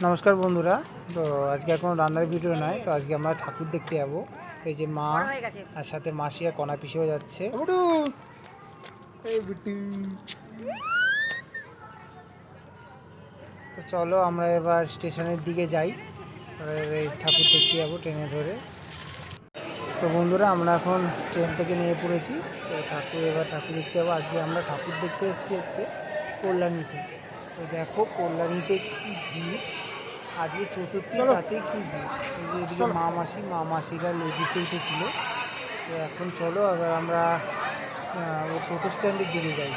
নমস্কার বন্ধুরা। তো আজকে আর কোনো রান্নার ভিডিও নয়, তো আজকে আমরা ঠাকুর দেখতে যাবো। এই যে মা আর সাথে মাসি আর কণা পিসেও যাচ্ছে। তো চলো আমরা এবার স্টেশনের দিকে যাই, এই ঠাকুর দেখতে যাবো ট্রেনে ধরে। তো বন্ধুরা আমরা এখন ট্রেন থেকে নিয়ে পড়েছি। তো এবার ঠাকুর দেখতে যাবো। আজকে আমরা ঠাকুর দেখতে এসেছি হচ্ছে কল্যাণীতে। তো দেখো কল্যাণীতে কি ভিড়, আজকে চতুর্থী, তাতে কি ভিড়। এই যে এদিকে মা মাসিরা লেডিসে উঠেছিল। তো এখন চলো আবার আমরা টোটো স্ট্যান্ডের দিকে যাই।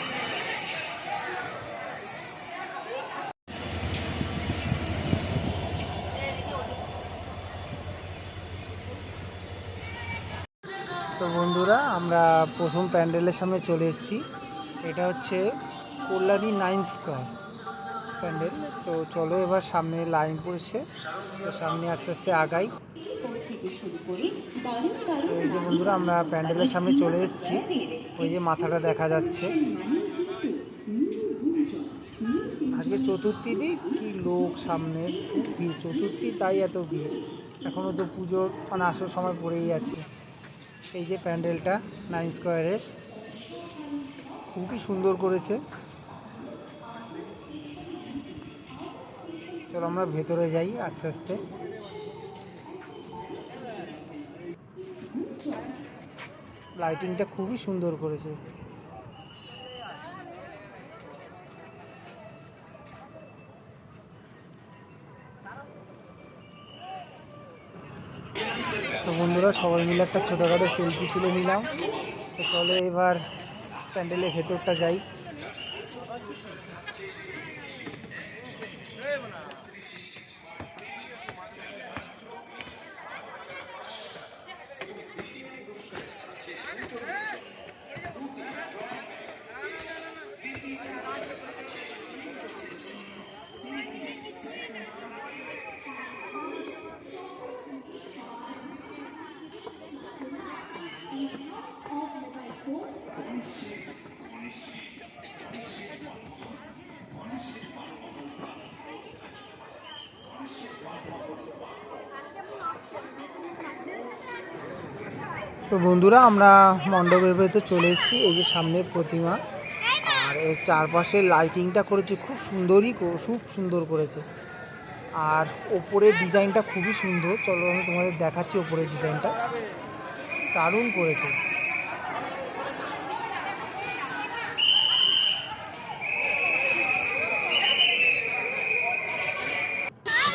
তো বন্ধুরা আমরা প্রথম প্যান্ডেলের সামনে চলে এসেছি। এটা হচ্ছে কল্যাণী 9 স্কোয়ার প্যান্ডেল। তো চলো এবার সামনে লাইন পড়েছে, তো সামনে আস্তে আস্তে আগাই। তো এই যে বন্ধুরা আমরা প্যান্ডেলের সামনে চলে এসেছি, ওই যে মাথাটা দেখা যাচ্ছে। আজকে চতুর্থী দিক কি লোক, সামনে খুব ভিড়। চতুর্থী তাই এত ভিড়। এখনও তো পুজোর আসার সময় পড়েই আছে। এই যে প্যান্ডেলটা 9 স্কোয়ারের, খুবই সুন্দর করেছে। চলো আমরা ভেতরে যাই আস্তে আস্তে। লাইটিংটা খুবই সুন্দর করেছে। তো বন্ধুরা সবাই মিলে একটা ছোটোখাটো সেলফি তুলে নিলাম। তো চলো এবার প্যান্ডেলের ভেতরটা যাই। তো বন্ধুরা আমরা মণ্ডপের ভেতর চলে এসেছি। এই যে সামনে প্রতিমা, আর এর চারপাশে লাইটিংটা করেছে খুব সুন্দর করেছে। আর ওপরের ডিজাইনটা খুবই সুন্দর। চলো আমি তোমাদের দেখাচ্ছি ওপরের ডিজাইনটা, দারুণ করেছে।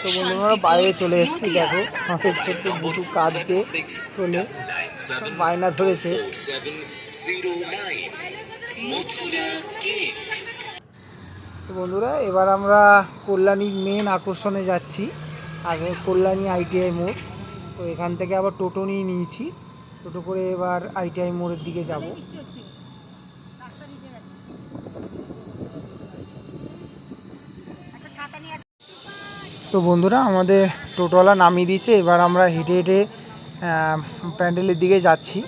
তো বন্ধুরা বাইরে চলে এসেছি, দেখো আমাদের ছোট্ট বুটু কাঁদছে, বলে বায়না ধরেছে। তো বন্ধুরা এবার আমরা কল্যাণীর মেন আকর্ষণে যাচ্ছি, আগে কল্যাণী ITI মোড়। তো এখান থেকে আবার টোটো নিয়ে নিয়েছি, টোটো করে এবার ITI মোড়ের দিকে যাব। তো বন্ধুরা আমাদের টোটোওয়ালা নামিয়ে দিয়েছে, এবার আমরা হেঁটে হেঁটে প্যান্ডেলের দিকে যাচ্ছি।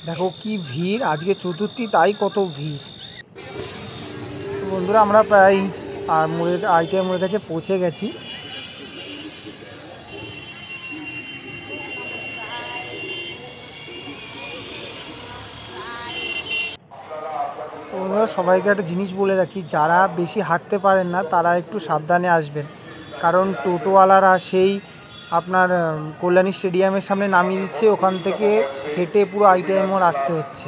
দেখো কি ভিড়, আজকে চতুর্থী তাই কত ভিড়। তো বন্ধুরা আমরা প্রায় ITI মোড়ের কাছে পৌঁছে গেছি। বন্ধুরা সবাইকে একটা জিনিস বলে রাখি, যারা বেশি হাঁটতে পারেন না তারা একটু সাবধানে আসবেন, কারণ টোটোওয়ালারা সেই আপনার কল্যাণী স্টেডিয়ামের সামনে নামিয়ে দিচ্ছে, ওখান থেকে হেঁটে পুরো ITI মোড় আসতে হচ্ছে।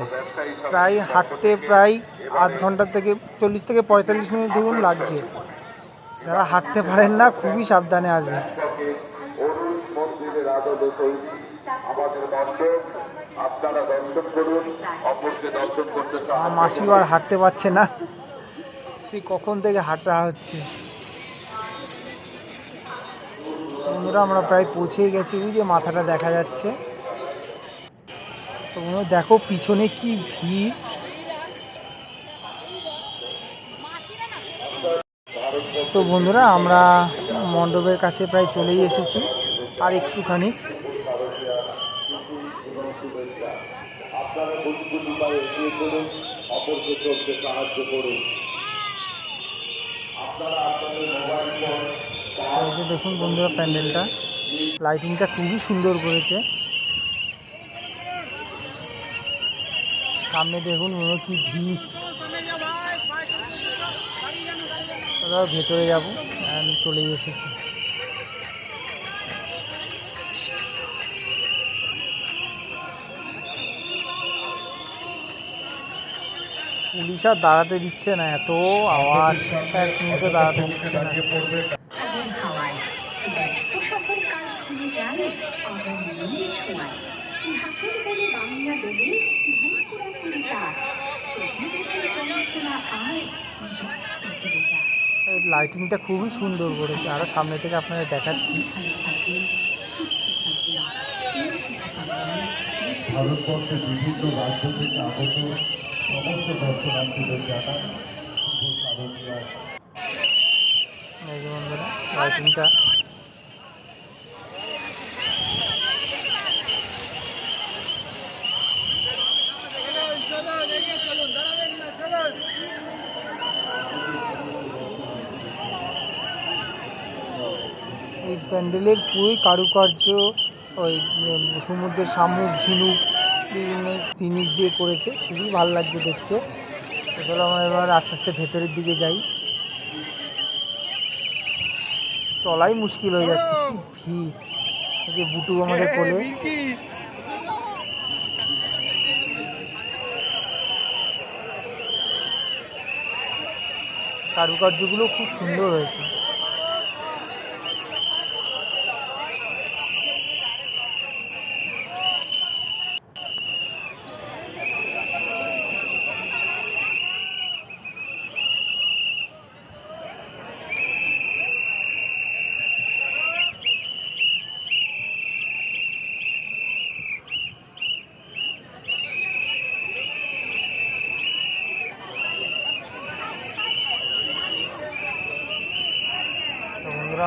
প্রায় হাঁটতে প্রায় আধ ঘন্টা থেকে 40 থেকে 45 মিনিট ধরুন লাগছে। যারা হাঁটতে পারেন না খুবই সাবধানে আসবেন। মাসিও আর হাঁটতে পারছে না, সেই কখন থেকে হাঁটা হচ্ছে। বন্ধুরা আমরা প্রায় পৌঁছেই গেছি, ওই যে মাথাটা দেখা যাচ্ছে। তো বন্ধুরা দেখো পিছনে কি ভিড়। তো বন্ধুরা আমরা মণ্ডপের কাছে প্রায় চলেই এসেছি, আর একটুখানি। অপরকে চলতে সাহায্য করুন। আপনারা আপনাদের মোবাইল ফোন এই যে দেখুন বন্ধুরা প্যান্ডেলটা, লাইটিংটা খুবই সুন্দর করেছে। সামনে দেখুন কি ভিড়। ভেতরে যাবো, চলে এসেছি। পুলিশ আর দাঁড়াতে দিচ্ছে না, এত আওয়াজ, 1 মিনিটও দাঁড়াতে দিচ্ছে না। লাইটিংটা খুবই সুন্দর করেছে, আরো সামনে থেকে আপনাদের দেখাচ্ছি। ভারতবর্ষের বিভিন্ন রাজ্য থেকে আগত সমস্ত দর্শনার্থীদের জানান লাইটিংটা এই প্যান্ডেলের পুরোই কারুকার্য, ওই সমুদ্রের শামুক ঝিনুক বিভিন্ন জিনিস দিয়ে করেছে, খুবই ভালো লাগছে দেখতে। চলো আমরা এবার আস্তে আস্তে ভেতরের দিকে যাই। চলাই মুশকিল হয়ে যাচ্ছে, কি ভিড়। এই যে বুটু আমাদের কোলে। কারুকার্যগুলো খুব সুন্দর হয়েছে।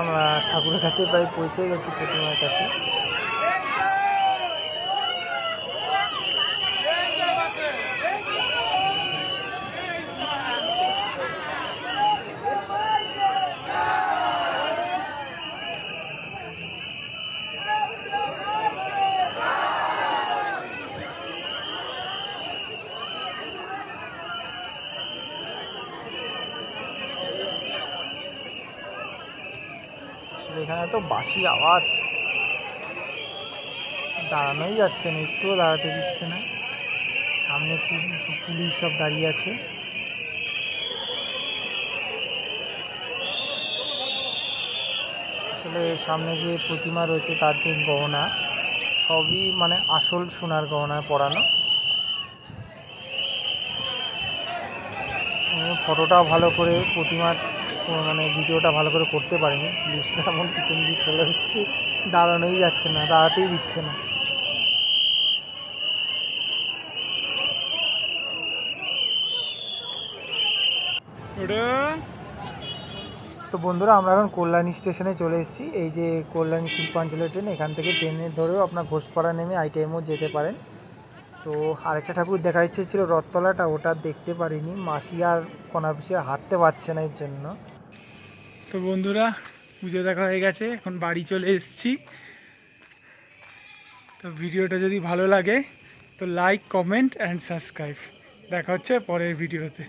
আমরা ঠাকুরের কাছে প্রায় পৌঁছে গেছি, প্রতিমার কাছে। এখানে তো বাঁশি আওয়াজ, দাঁড়ানোই যাচ্ছে না, একটুও দাঁড়াতে দিচ্ছে না। সামনে পুলিশ সব দাঁড়িয়ে আছে। আসলে সামনে যে প্রতিমা রয়েছে তার যে গহনা, সবই মানে আসল সোনার গহনা পরানো। ফটোটাও ভালো করে, প্রতিমার মানে ভিডিওটা ভালো করে করতে পারিনি। পুলিশরা এমন পিছন দিয়ে চলে হচ্ছে, দাঁড়ানোই যাচ্ছে না, দাঁড়াতেই দিচ্ছে না। তো বন্ধুরা আমরা এখন কল্যাণী স্টেশনে চলে এসেছি। এই যে কল্যাণী শিল্পাঞ্চলের ট্রেন, এখান থেকে ট্রেনে ধরেও আপনার ঘোষপাড়া নেমে আইটিআইমও যেতে পারেন। তো আরেকটা ঠাকুর দেখার ইচ্ছে ছিল, রথতলাটা, ওটা দেখতে পারিনি। মাসি আর কণাপিসি আর হাঁটতে পারছে না এর জন্য। তো বন্ধুরা পুজো দেখা হয়ে গেছে, এখন বাড়ি চলে এসেছি। তো ভিডিওটা যদি ভালো লাগে তো লাইক, কমেন্ট অ্যান্ড সাবস্ক্রাইব। দেখা হচ্ছে পরের ভিডিওতে।